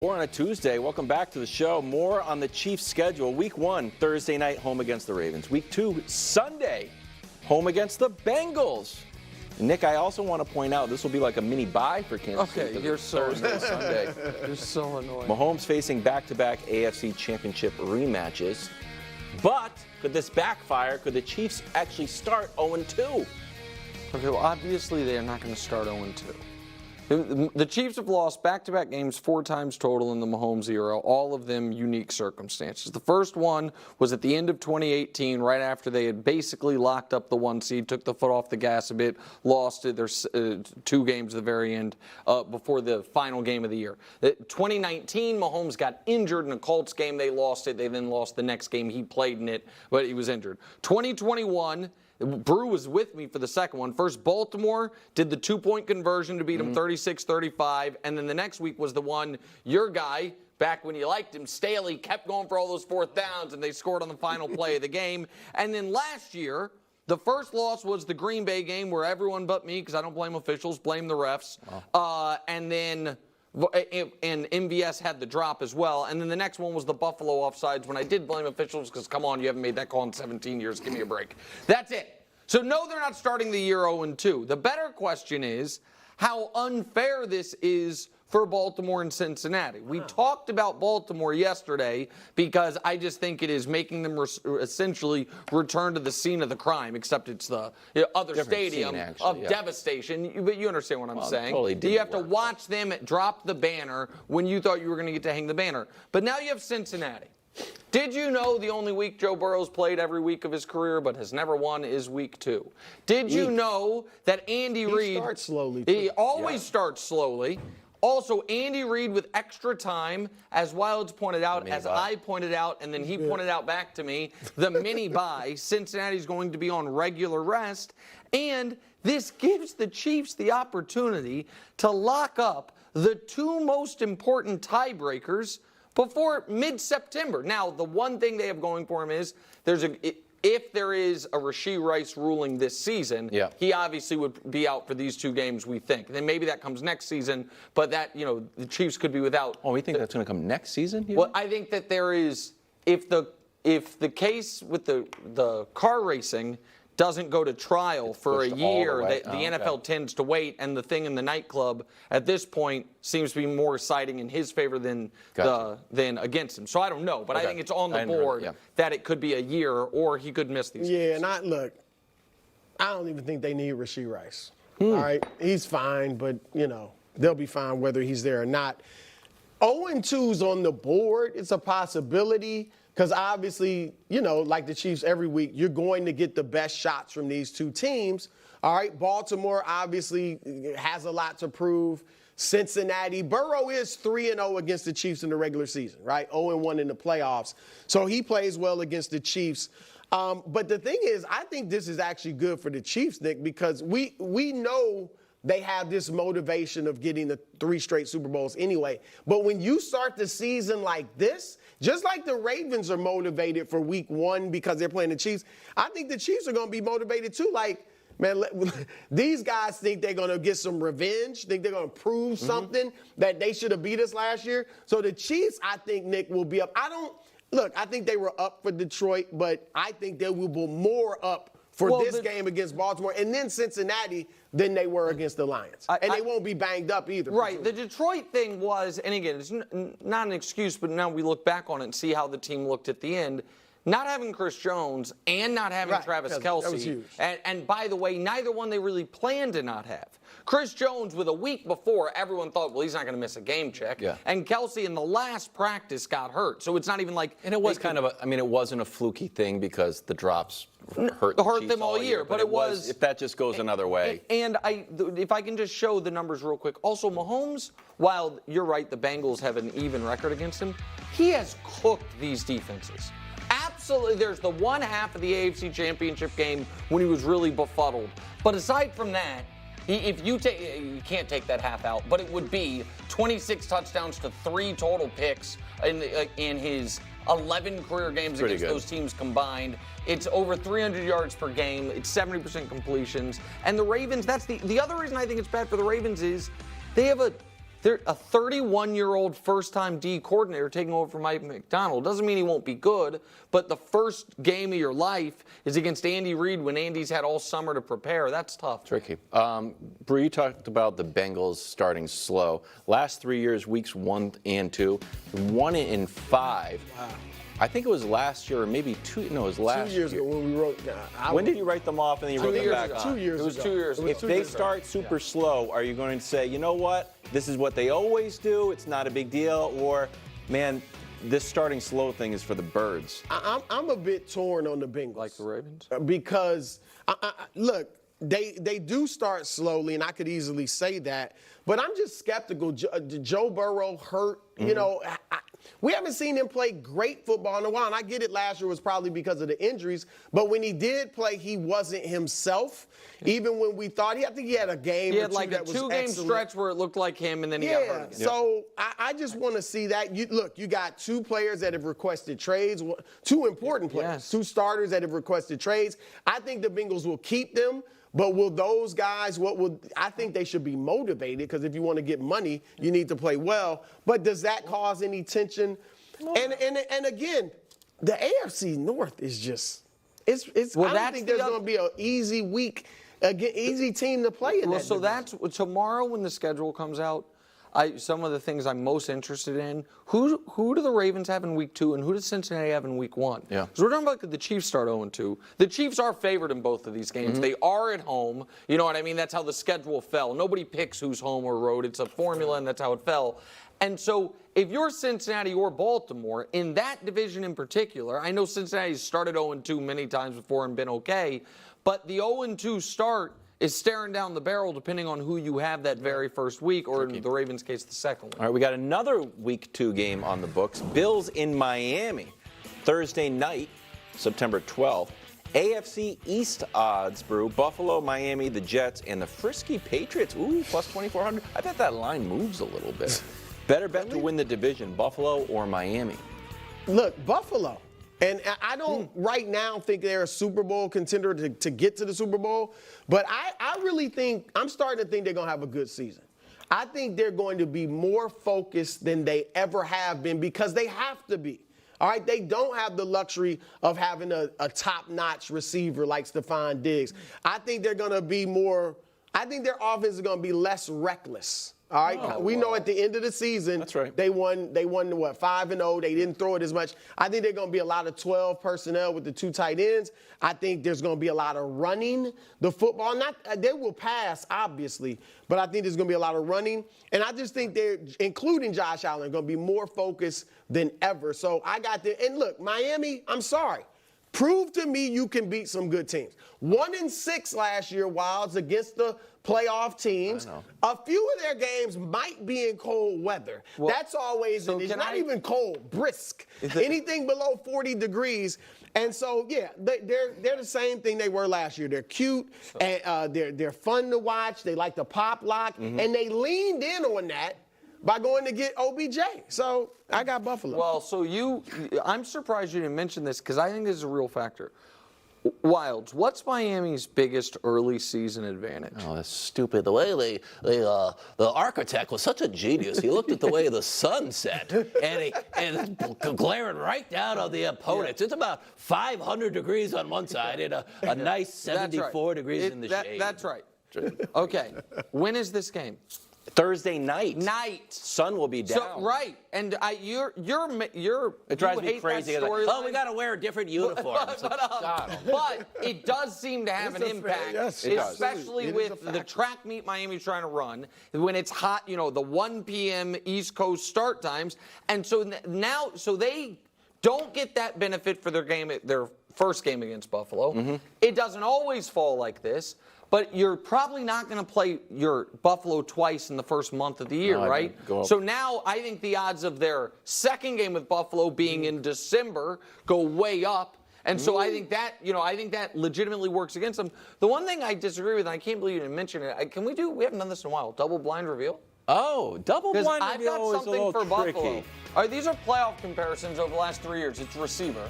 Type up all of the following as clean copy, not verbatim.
More on a Tuesday. Welcome back to the show. More on the Chiefs' schedule. Week 1, Thursday night, home against the Ravens. Week 2, Sunday, home against the Bengals. And Nick, I also want to point out this will be like a mini bye for Kansas City. Okay, you're so Thursday, Sunday. You're so annoying. Mahomes facing back-to-back AFC Championship rematches. But could this backfire? Could the Chiefs actually start 0-2? Okay, well, obviously they are not going to start 0-2. The Chiefs have lost back-to-back games 4 times total in the Mahomes era, all of them unique circumstances. The first one was at the end of 2018, right after they had basically locked up the 1 seed, took the foot off the gas a bit, lost their 2 games at the very end before the final game of the year. 2019, Mahomes got injured in a Colts game. They lost it. They then lost the next game. He played in it, but he was injured. 2021, Brew was with me for the second one. First, Baltimore did the 2-point conversion to beat them 36-35, and then the next week was the one your guy, back when you liked him, Staley, kept going for all those 4th downs, and they scored on the final play of the game. And then last year, the first loss was the Green Bay game where everyone but me, because I don't blame officials, blame the refs. And then MVS had the drop as well. And then the next one was the Buffalo offsides when I did blame officials because, come on, you haven't made that call in 17 years. Give me a break. That's it. So, no, they're not starting the year 0-2. The better question is how unfair this is for Baltimore and Cincinnati. We talked about Baltimore yesterday because I just think it is making them essentially return to the scene of the crime, except it's the other Different stadium scene, actually, of devastation. But you understand what I'm saying. Totally you have to watch them drop the banner when you thought you were going to get to hang the banner. But now you have Cincinnati. Did you know the only week Joe Burrow's played every week of his career but has never won is week 2? Did you know that Andy Reid... He starts slowly, He too. always starts slowly. Also, Andy Reid with extra time, as Wilds pointed out, as I pointed out, and then he pointed out back to me, the mini bye. Cincinnati's going to be on regular rest. And this gives the Chiefs the opportunity to lock up the 2 most important tiebreakers before mid-September. Now, the one thing they have going for him is if there is a Rashee Rice ruling this season, he obviously would be out for these 2 games, we think. Then maybe that comes next season, but that, the Chiefs could be without. Oh, we think that's going to come next season? Well, I think that there is, if the case with the car racing doesn't go to trial for a year, the NFL tends to wait, and the thing in the nightclub at this point seems to be more siding in his favor than against him. So I don't know, but I think it's on the board that it could be a year or he could miss these games. And I don't even think they need Rashee Rice. All right, he's fine, but they'll be fine whether he's there or not. 0-2's on the board. It's a possibility. Because obviously, like the Chiefs every week, you're going to get the best shots from these 2 teams. All right, Baltimore obviously has a lot to prove. Cincinnati, Burrow is 3-0 against the Chiefs in the regular season, right? 0-1 in the playoffs. So he plays well against the Chiefs. But the thing is, I think this is actually good for the Chiefs, Nick, because we know they have this motivation of getting the 3 straight Super Bowls anyway. But when you start the season like this, just like the Ravens are motivated for week 1 because they're playing the Chiefs, I think the Chiefs are going to be motivated too. Like, man, these guys think they're going to get some revenge, think they're going to prove something that they should have beat us last year. So the Chiefs, I think, Nick, will be up. I think they were up for Detroit, but I think they will be more up for this game against Baltimore and then Cincinnati than they were against the Lions. And they won't be banged up either. Right. The Detroit thing was, and again, it's not an excuse, but now we look back on it and see how the team looked at the end. Not having Chris Jones and not having Travis Kelce. That was huge. And by the way, neither one they really planned to not have. Chris Jones, with a week before, everyone thought, well, he's not going to miss a game check. And Kelce in the last practice got hurt. So it's not even like. And it was it wasn't a fluky thing because the drops hurt them all year. But it was. If that just goes another way. And if I can just show the numbers real quick. Also, Mahomes, while you're right, the Bengals have an even record against him, he has cooked these defenses. Absolutely, there's the one half of the AFC Championship game when he was really befuddled. But aside from that, if you can't take that half out, but it would be 26 touchdowns to 3 total picks in his 11 career games against those teams combined. It's over 300 yards per game. It's 70% completions. And the Ravens, that's the other reason I think it's bad for the Ravens is they have a they're a 31-year-old first-time D coordinator taking over from Mike McDonald. Doesn't mean he won't be good, but the first game of your life is against Andy Reid when Andy's had all summer to prepare. That's tough. Tricky. Brew, you talked about the Bengals starting slow. Last 3 years, weeks 1 and 2, 1 in 5. Wow. I think it was last year, or maybe it was last 2 years ago when we wrote. When did you write them off and then you wrote them back on? 2 years ago. It was 2 years ago. If they start super slow, are you going to say, you know what, this is what they always do, it's not a big deal, or, man, this starting slow thing is for the birds? I'm a bit torn on the Bengals. Like the Ravens? Because, look, they do start slowly, and I could easily say that, but I'm just skeptical. Joe Burrow hurt, you know. We haven't seen him play great football in a while, and I get it last year was probably because of the injuries, but when he did play, he wasn't himself. Even when we thought, I think he had a game He or had two like that a was two-game excellent. stretch where it looked like him, and then he got hurt again. So I just want to see that. You got two players that have requested trades, two important players, Yes. two starters that have requested trades. I think the Bengals will keep them. But will those guys, I think they should be motivated, because if you want to get money, you need to play well. But does that cause any tension? And again, the AFC North is just, I don't think there's going to be an easy week, easy team to play in that So division. that's tomorrow when the schedule comes out. Some of the things I'm most interested in, who do the Ravens have in week 2 and who does Cincinnati have in week 1? Yeah. Because we're talking about the Chiefs start 0-2. The Chiefs are favored in both of these games. They are at home. You know what I mean? That's how the schedule fell. Nobody picks who's home or road. It's a formula, and that's how it fell. And so if you're Cincinnati or Baltimore, in that division in particular, I know Cincinnati's started 0-2 many times before and been okay, but the 0-2 start is staring down the barrel depending on who you have that very first week, or in the Ravens' case, the second week. All right, we got another week 2 game on the books. Bills in Miami, Thursday night, September 12th. AFC East odds, Brew. Buffalo, Miami, the Jets, and the frisky Patriots. Ooh, plus 2,400. I bet that line moves a little bit. Better bet to win the division, Buffalo or Miami? Look, Buffalo. And I don't right now think they're a Super Bowl contender to get to the Super Bowl, but I really think, I'm starting to think they're going to have a good season. I think they're going to be more focused than they ever have been, because they have to be. All right, they don't have the luxury of having a top-notch receiver like Stephon Diggs. I think they're going to be more, I think their offense is going to be less reckless. All right, we know at the end of the season, that's right. They won what, 5-0. They didn't throw it as much. I think they're going to be a lot of 12 personnel with the 2 tight ends. I think there's going to be a lot of running the football. They will pass, obviously, but I think there's going to be a lot of running. And I just think they're, including Josh Allen, going to be more focused than ever. So I got there. And look, Miami, I'm sorry. Prove to me you can beat some good teams. 1-6 last year, Wilds, against the playoff teams. A few of their games might be in cold weather. Well, that's always, so it's not even cold, brisk. Anything below 40 degrees. And so, yeah, they're the same thing they were last year. They're cute, and they're fun to watch. They like the pop lock, and they leaned in on that by going to get OBJ. So I got Buffalo. Well, so I'm surprised you didn't mention this, because I think this is a real factor. Wilds, what's Miami's biggest early season advantage? Oh, that's stupid. The way the architect was such a genius. He looked at the way the sun set, and glaring right down on the opponents. It's about 500 degrees on one side and a nice 74 degrees in the shade. That's right. Okay, when is this game? Thursday night. Sun will be down. So, right, and you're it drives me crazy. Oh, we got to wear different uniforms. But it does seem to have an impact, yes, especially with the track meet Miami's trying to run when it's hot. You know, the 1 p.m. East Coast start times, and so now, they don't get that benefit for their first game against Buffalo. It doesn't always fall like this. But you're probably not going to play your Buffalo twice in the first month of the year, right? So now I think the odds of their second game with Buffalo being in December go way up. And so I think that legitimately works against them. The one thing I disagree with, and I can't believe you didn't mention it, we haven't done this in a while, double blind reveal? Oh, double blind I've reveal got is a something little for tricky. Buffalo. All right, these are playoff comparisons over the last 3 years. It's receiver.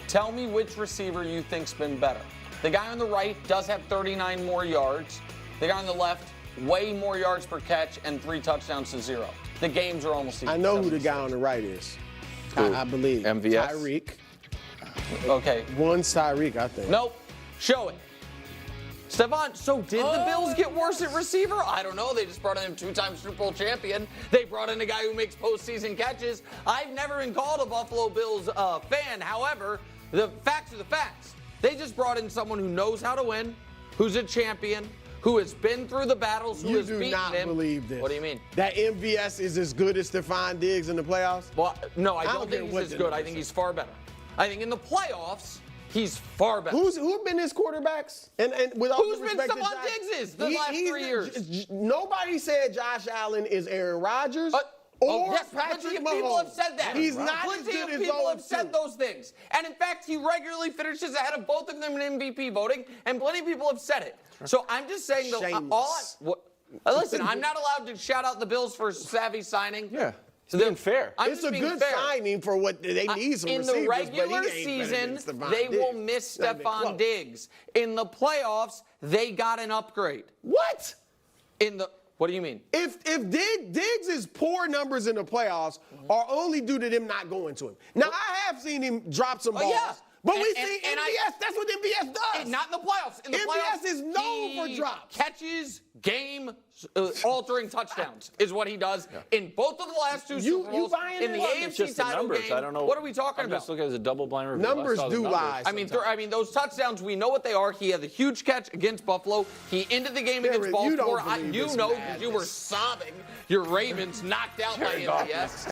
Tell me which receiver you think's been better. The guy on the right does have 39 more yards. The guy on the left way more yards per catch and 3 touchdowns to 0. The games are almost even. I know who the guy on the right is. I believe. MVS? Tyreek. Okay. One's Tyreek, I think. Nope. Show it. Stephon, so did the Bills get worse at receiver? I don't know. They just brought in a 2-time Super Bowl champion. They brought in a guy who makes postseason catches. I've never been called a Buffalo Bills fan. However, the facts are the facts. They just brought in someone who knows how to win, who's a champion, who has been through the battles, who has beaten them. You do not believe this. What do you mean? That MVS is as good as Stephon Diggs in the playoffs? Well, no, I don't don't care think what he's as the good. I numbers think say. he's far better. I think in the playoffs, he's far better. Who have been his quarterbacks? And with all Who's due been respect to Stephon Josh- Diggs the last 3 years? Nobody said Josh Allen is Aaron Rodgers. Or yes, Patrick plenty of Mahomes. people have said that. He's not as Plenty good of as people have those said two. those things. And in fact, he regularly finishes ahead of both of them in MVP voting, and plenty of people have said it. So I'm just saying that listen, I'm not allowed to shout out the Bills for savvy signing. Yeah. It's being fair. I'm It's just a being good fair. signing for what they need some In receivers, the regular but he ain't better than season, Stephon they will Diggs. miss Not even Stephon close. Diggs. In the playoffs, they got an upgrade. What? What do you mean? If Diggs' poor numbers in the playoffs are only due to them not going to him. Now, I have seen him drop some balls. Yeah. But And- we and- see and MVS, that's what MVS does. Not in the playoffs. In the MVS playoffs, is known for he drops. Catches game-altering touchdowns is what he does in both of the last 2 You Super Bowls. buying In the it? AFC It's just the title numbers. game. I don't know. What are we talking I'm about? just looking at a double-blind review. I Numbers saw the do numbers. lie. I mean, those touchdowns, we know what they are. He had the huge catch against Buffalo. He ended the game against Jared, you don't Baltimore. believe You this know, madness. you were sobbing. Your Ravens knocked out by MVS.